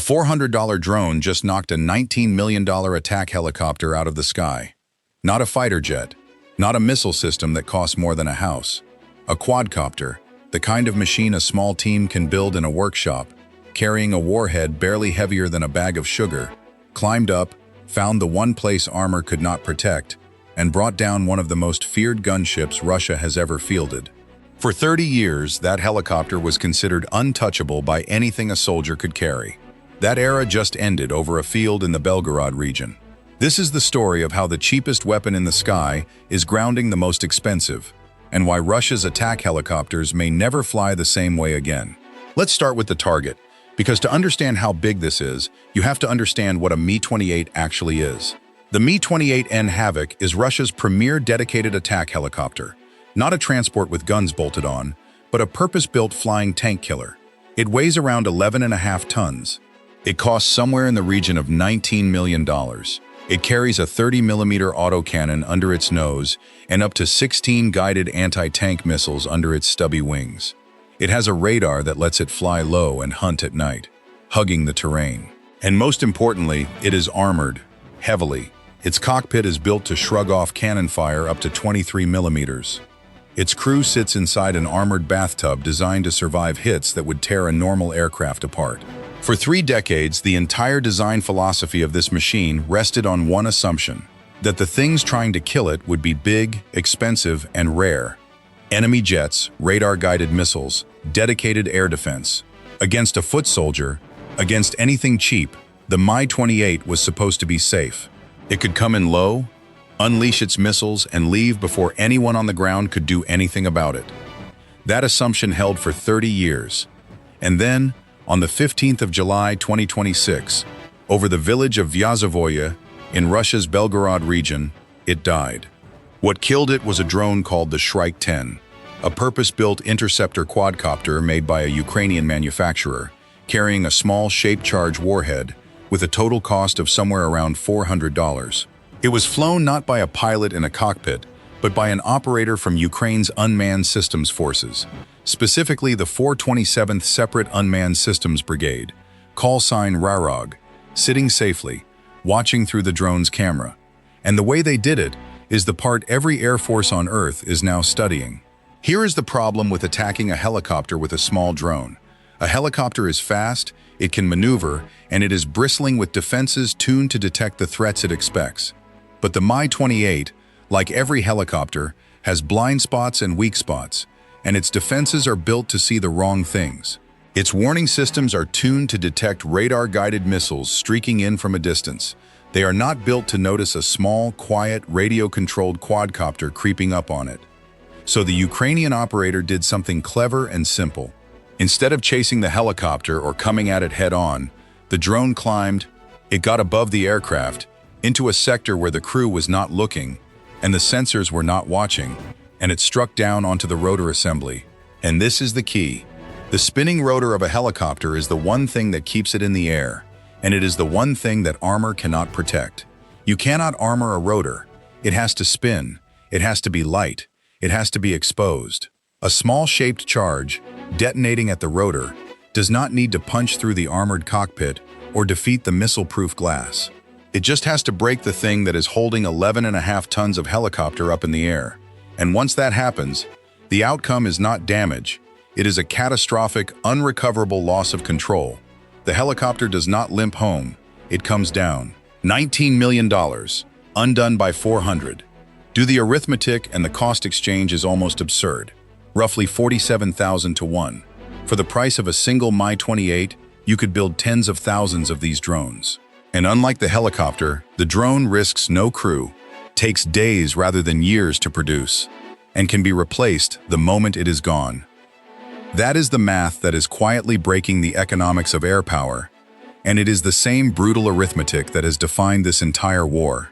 $400 drone just knocked a $19 million attack helicopter out of the sky. Not a fighter jet, not a missile system that costs more than a house. A quadcopter, the kind of machine a small team can build in a workshop, carrying a warhead barely heavier than a bag of sugar, climbed up, found the one place armor could not protect, and brought down one of the most feared gunships Russia has ever fielded. For 30 years, that helicopter was considered untouchable by anything a soldier could carry. That era just ended over a field in the Belgorod region. This is the story of how the cheapest weapon in the sky is grounding the most expensive, and why Russia's attack helicopters may never fly the same way again. Let's start with the target, because to understand how big this is, you have to understand what a Mi-28 actually is. The Mi-28N Havoc is Russia's premier dedicated attack helicopter, not a transport with guns bolted on, but a purpose-built flying tank killer. It weighs around 11.5 tons. It costs somewhere in the region of $19 million. It carries a 30mm autocannon under its nose and up to 16 guided anti-tank missiles under its stubby wings. It has a radar that lets it fly low and hunt at night, hugging the terrain. And most importantly, it is armored, heavily. Its cockpit is built to shrug off cannon fire up to 23 millimeters. Its crew sits inside an armored bathtub designed to survive hits that would tear a normal aircraft apart. For 3 decades, the entire design philosophy of this machine rested on one assumption: that the things trying to kill it would be big, expensive, and rare. Enemy jets, radar-guided missiles, dedicated air defense. Against a foot soldier, against anything cheap, the Mi-28 was supposed to be safe. It could come in low, unleash its missiles, and leave before anyone on the ground could do anything about it. That assumption held for 30 years. And then, on the 15th of July 2026, over the village of Vyazovoye in Russia's Belgorod region, it died. What killed it was a drone called the Shrike 10, a purpose-built interceptor quadcopter made by a Ukrainian manufacturer, carrying a small shape-charge warhead with a total cost of somewhere around $400. It was flown not by a pilot in a cockpit, but by an operator from Ukraine's Unmanned Systems Forces, specifically the 427th Separate Unmanned Systems Brigade, call sign RAROG, sitting safely, watching through the drone's camera. And the way they did it is the part every Air Force on Earth is now studying. Here is the problem with attacking a helicopter with a small drone. A helicopter is fast, it can maneuver, and it is bristling with defenses tuned to detect the threats it expects. But the Mi-28, like every helicopter, has blind spots and weak spots, and its defenses are built to see the wrong things. Its warning systems are tuned to detect radar-guided missiles streaking in from a distance. They are not built to notice a small, quiet, radio-controlled quadcopter creeping up on it. So the Ukrainian operator did something clever and simple. Instead of chasing the helicopter or coming at it head-on, the drone climbed, it got above the aircraft, into a sector where the crew was not looking, and the sensors were not watching, and it struck down onto the rotor assembly. And this is the key. The spinning rotor of a helicopter is the one thing that keeps it in the air, and it is the one thing that armor cannot protect. You cannot armor a rotor. It has to spin, it has to be light, it has to be exposed. A small shaped charge, detonating at the rotor, does not need to punch through the armored cockpit or defeat the missile-proof glass. It just has to break the thing that is holding 11.5 tons of helicopter up in the air. And once that happens, the outcome is not damage. It is a catastrophic, unrecoverable loss of control. The helicopter does not limp home. It comes down. $19 million, undone by 400. Do the arithmetic, and the cost exchange is almost absurd. Roughly 47,000 to 1. For the price of a single Mi-28, you could build tens of thousands of these drones. And unlike the helicopter, the drone risks no crew, takes days rather than years to produce, and can be replaced the moment it is gone. That is the math that is quietly breaking the economics of air power, and it is the same brutal arithmetic that has defined this entire war.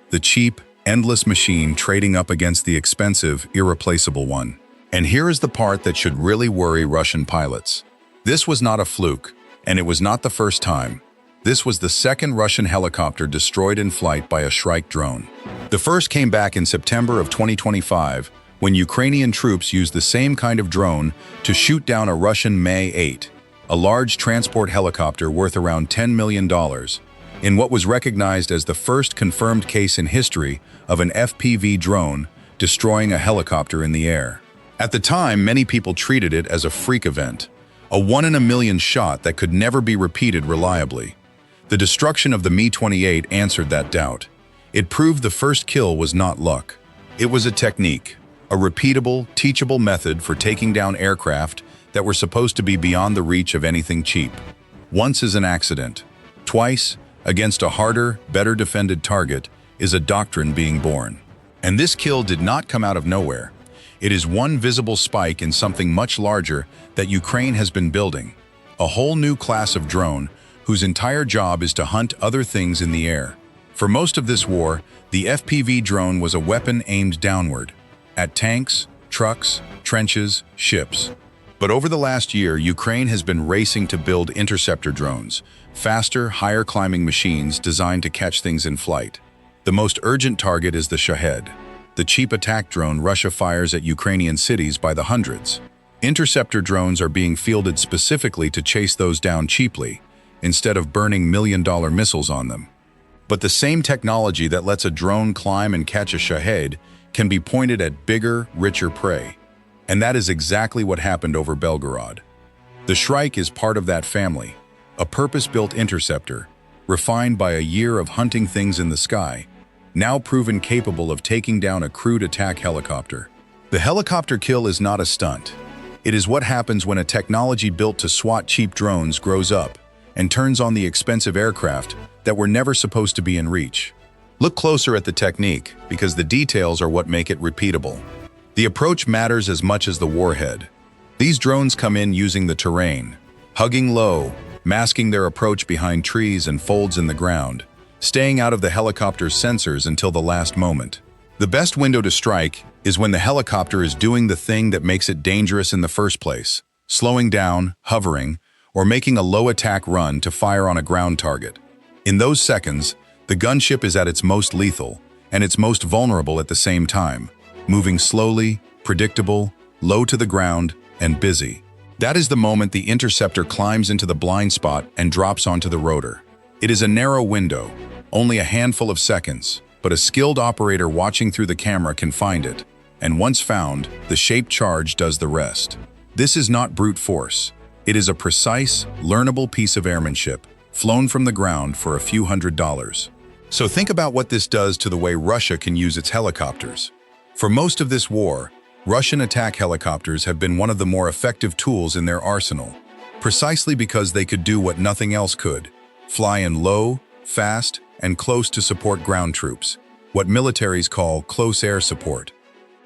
The cheap, endless machine trading up against the expensive, irreplaceable one. And here is the part that should really worry Russian pilots. This was not a fluke, and it was not the first time. This was the second Russian helicopter destroyed in flight by a Shrike drone. The first came back in September of 2025, when Ukrainian troops used the same kind of drone to shoot down a Russian Mi-8, a large transport helicopter worth around $10 million, in what was recognized as the first confirmed case in history of an FPV drone destroying a helicopter in the air. At the time, many people treated it as a freak event, a one-in-a-million shot that could never be repeated reliably. The destruction of the Mi-28 answered that doubt. It proved the first kill was not luck. It was a technique, a repeatable, teachable method for taking down aircraft that were supposed to be beyond the reach of anything cheap. Once is an accident. Twice, against a harder, better defended target, is a doctrine being born. And this kill did not come out of nowhere. It is one visible spike in something much larger that Ukraine has been building. A whole new class of drone whose entire job is to hunt other things in the air. For most of this war, the FPV drone was a weapon aimed downward, at tanks, trucks, trenches, ships. But over the last year, Ukraine has been racing to build interceptor drones, faster, higher-climbing machines designed to catch things in flight. The most urgent target is the Shahed, the cheap attack drone Russia fires at Ukrainian cities by the hundreds. Interceptor drones are being fielded specifically to chase those down cheaply, instead of burning million-dollar missiles on them. But the same technology that lets a drone climb and catch a Shahed can be pointed at bigger, richer prey. And that is exactly what happened over Belgorod. The Shrike is part of that family, a purpose-built interceptor, refined by a year of hunting things in the sky, now proven capable of taking down a crewed attack helicopter. The helicopter kill is not a stunt. It is what happens when a technology built to swat cheap drones grows up and turns on the expensive aircraft that were never supposed to be in reach. Look closer at the technique, because the details are what make it repeatable. The approach matters as much as the warhead. These drones come in using the terrain, hugging low, masking their approach behind trees and folds in the ground, staying out of the helicopter's sensors until the last moment. The best window to strike is when the helicopter is doing the thing that makes it dangerous in the first place, slowing down, hovering, or making a low attack run to fire on a ground target. In those seconds, the gunship is at its most lethal, and its most vulnerable at the same time, moving slowly, predictable, low to the ground, and busy. That is the moment the interceptor climbs into the blind spot and drops onto the rotor. It is a narrow window, only a handful of seconds, but a skilled operator watching through the camera can find it, and once found, the shaped charge does the rest. This is not brute force. It is a precise, learnable piece of airmanship, flown from the ground for a few $100s. So think about what this does to the way Russia can use its helicopters. For most of this war, Russian attack helicopters have been one of the more effective tools in their arsenal, precisely because they could do what nothing else could: fly in low, fast, and close to support ground troops, what militaries call close air support.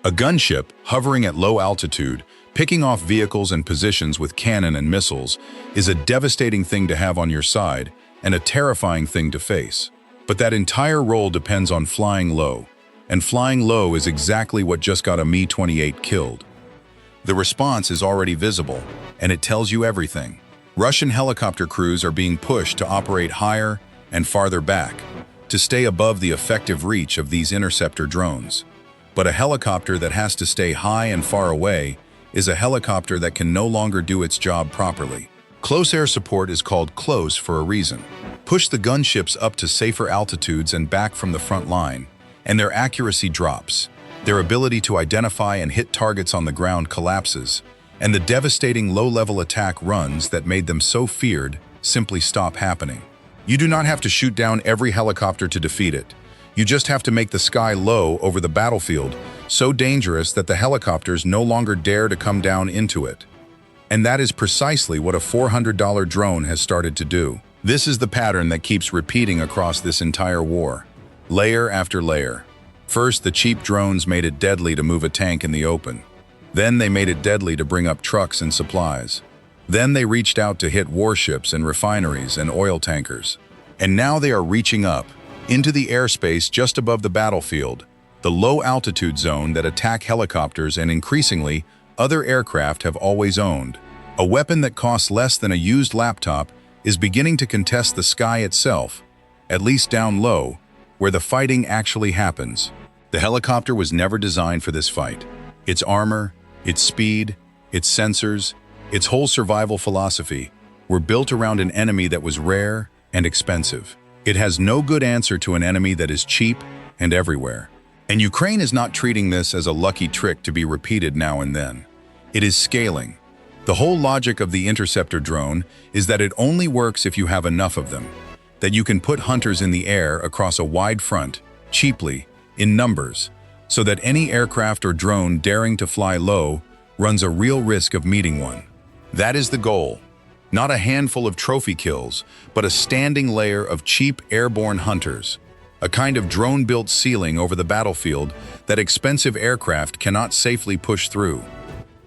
A gunship, hovering at low altitude, picking off vehicles and positions with cannon and missiles, is a devastating thing to have on your side and a terrifying thing to face. But that entire role depends on flying low, and flying low is exactly what just got a Mi-28 killed. The response is already visible, and it tells you everything. Russian helicopter crews are being pushed to operate higher and farther back, to stay above the effective reach of these interceptor drones. But a helicopter that has to stay high and far away is a helicopter that can no longer do its job properly. Close air support is called close for a reason. Push the gunships up to safer altitudes and back from the front line, and their accuracy drops. Their ability to identify and hit targets on the ground collapses, and the devastating low-level attack runs that made them so feared simply stop happening. You do not have to shoot down every helicopter to defeat it. You just have to make the sky low over the battlefield, so dangerous that the helicopters no longer dare to come down into it. And that is precisely what a $400 drone has started to do. This is the pattern that keeps repeating across this entire war. Layer after layer. First, the cheap drones made it deadly to move a tank in the open. Then they made it deadly to bring up trucks and supplies. Then they reached out to hit warships and refineries and oil tankers. And now they are reaching up, into the airspace just above the battlefield, the low-altitude zone that attack helicopters and increasingly other aircraft have always owned. A weapon that costs less than a used laptop is beginning to contest the sky itself, at least down low, where the fighting actually happens. The helicopter was never designed for this fight. Its armor, its speed, its sensors, its whole survival philosophy were built around an enemy that was rare and expensive. It has no good answer to an enemy that is cheap and everywhere. And Ukraine is not treating this as a lucky trick to be repeated now and then. It is scaling. The whole logic of the interceptor drone is that it only works if you have enough of them, that you can put hunters in the air across a wide front, cheaply, in numbers, so that any aircraft or drone daring to fly low runs a real risk of meeting one. That is the goal. Not a handful of trophy kills, but a standing layer of cheap airborne hunters, a kind of drone-built ceiling over the battlefield that expensive aircraft cannot safely push through.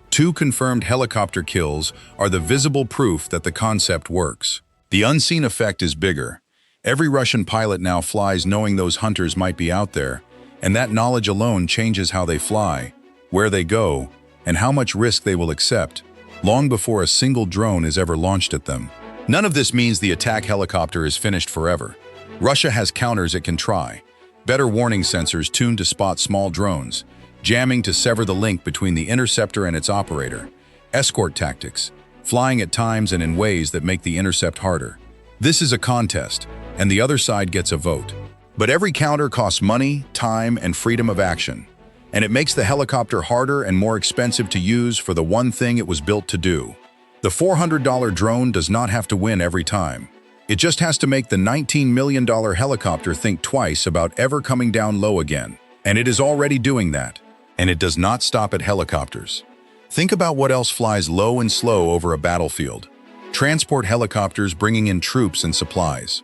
2 confirmed helicopter kills are the visible proof that the concept works. The unseen effect is bigger. Every Russian pilot now flies knowing those hunters might be out there, and that knowledge alone changes how they fly, where they go, and how much risk they will accept, long before a single drone is ever launched at them. None of this means the attack helicopter is finished forever. Russia has counters it can try, better warning sensors tuned to spot small drones, jamming to sever the link between the interceptor and its operator, escort tactics, flying at times and in ways that make the intercept harder. This is a contest, and the other side gets a vote. But every counter costs money, time, and freedom of action, and it makes the helicopter harder and more expensive to use for the one thing it was built to do. The $400 drone does not have to win every time. It just has to make the $19 million helicopter think twice about ever coming down low again. And it is already doing that. And it does not stop at helicopters. Think about what else flies low and slow over a battlefield. Transport helicopters bringing in troops and supplies.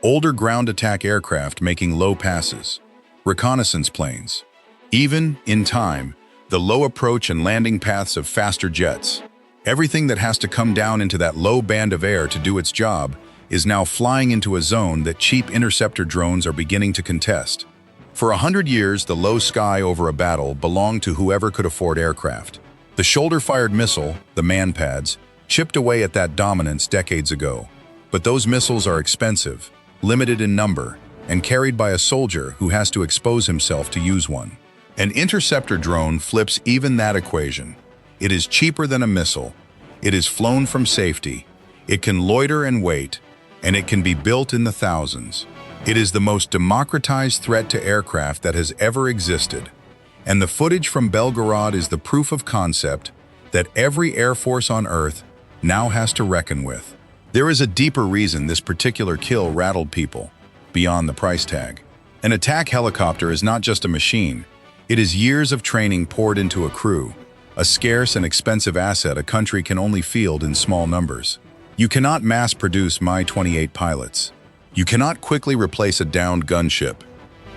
Older ground attack aircraft making low passes. Reconnaissance planes. Even, in time, the low approach and landing paths of faster jets. Everything that has to come down into that low band of air to do its job is now flying into a zone that cheap interceptor drones are beginning to contest. For 100 years, the low sky over a battle belonged to whoever could afford aircraft. The shoulder-fired missile, the man-pads, chipped away at that dominance decades ago. But those missiles are expensive, limited in number, and carried by a soldier who has to expose himself to use one. An interceptor drone flips even that equation. It is cheaper than a missile. It is flown from safety. It can loiter and wait, and it can be built in the thousands. It is the most democratized threat to aircraft that has ever existed. And the footage from Belgorod is the proof of concept that every air force on Earth now has to reckon with. There is a deeper reason this particular kill rattled people, beyond the price tag. An attack helicopter is not just a machine. It is years of training poured into a crew, a scarce and expensive asset a country can only field in small numbers. You cannot mass-produce Mi-28 pilots. You cannot quickly replace a downed gunship.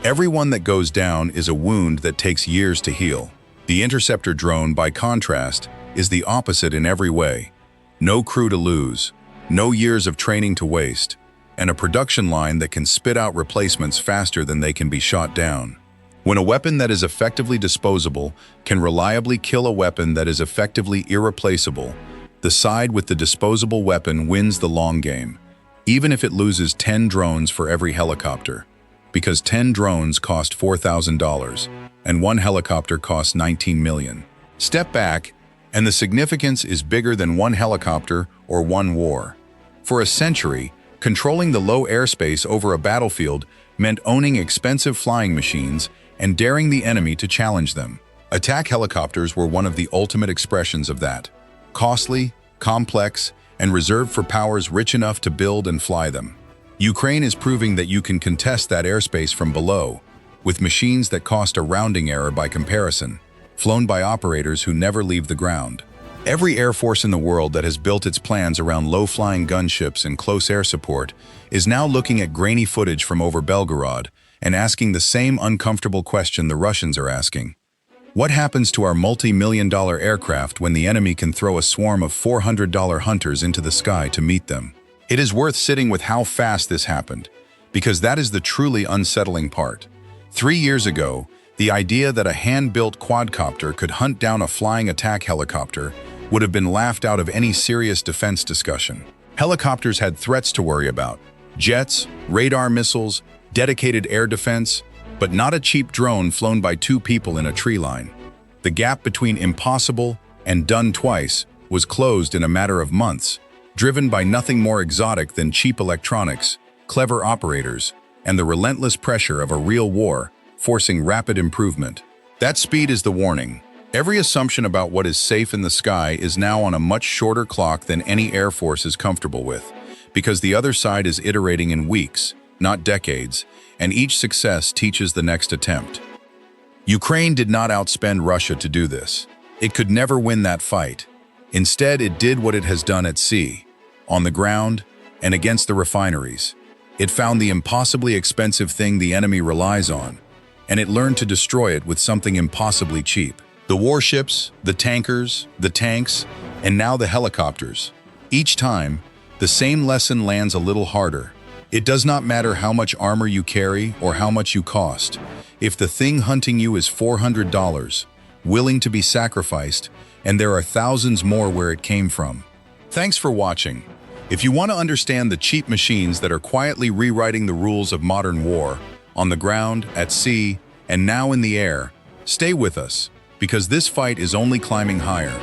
Every one that goes down is a wound that takes years to heal. The interceptor drone, by contrast, is the opposite in every way. No crew to lose, no years of training to waste, and a production line that can spit out replacements faster than they can be shot down. When a weapon that is effectively disposable can reliably kill a weapon that is effectively irreplaceable, the side with the disposable weapon wins the long game, even if it loses 10 drones for every helicopter, because 10 drones cost $4,000 and one helicopter costs $19 million. Step back, and the significance is bigger than one helicopter or one war. For a century, controlling the low airspace over a battlefield meant owning expensive flying machines and daring the enemy to challenge them. Attack helicopters were one of the ultimate expressions of that. Costly, complex, and reserved for powers rich enough to build and fly them. Ukraine is proving that you can contest that airspace from below, with machines that cost a rounding error by comparison, flown by operators who never leave the ground. Every air force in the world that has built its plans around low-flying gunships and close air support is now looking at grainy footage from over Belgorod and asking the same uncomfortable question the Russians are asking. What happens to our multi-million-dollar aircraft when the enemy can throw a swarm of $400 hunters into the sky to meet them? It is worth sitting with how fast this happened, because that is the truly unsettling part. 3 years ago, the idea that a hand-built quadcopter could hunt down a flying attack helicopter would have been laughed out of any serious defense discussion. Helicopters had threats to worry about: jets, radar missiles, dedicated air defense, but not a cheap drone flown by 2 people in a tree line. The gap between impossible and done twice was closed in a matter of months. driven by nothing more exotic than cheap electronics, clever operators, and the relentless pressure of a real war, forcing rapid improvement. That speed is the warning. Every assumption about what is safe in the sky is now on a much shorter clock than any Air Force is comfortable with, because the other side is iterating in weeks, not decades, and each success teaches the next attempt. Ukraine did not outspend Russia to do this. It could never win that fight. Instead, it did what it has done at sea, on the ground, and against the refineries. It found the impossibly expensive thing the enemy relies on, and it learned to destroy it with something impossibly cheap. The warships, the tankers, the tanks, and now the helicopters. Each time, the same lesson lands a little harder. It does not matter how much armor you carry or how much you cost. If the thing hunting you is $400, willing to be sacrificed, and there are thousands more where it came from. Thanks for watching. If you want to understand the cheap machines that are quietly rewriting the rules of modern war, on the ground, at sea, and now in the air, stay with us, because this fight is only climbing higher.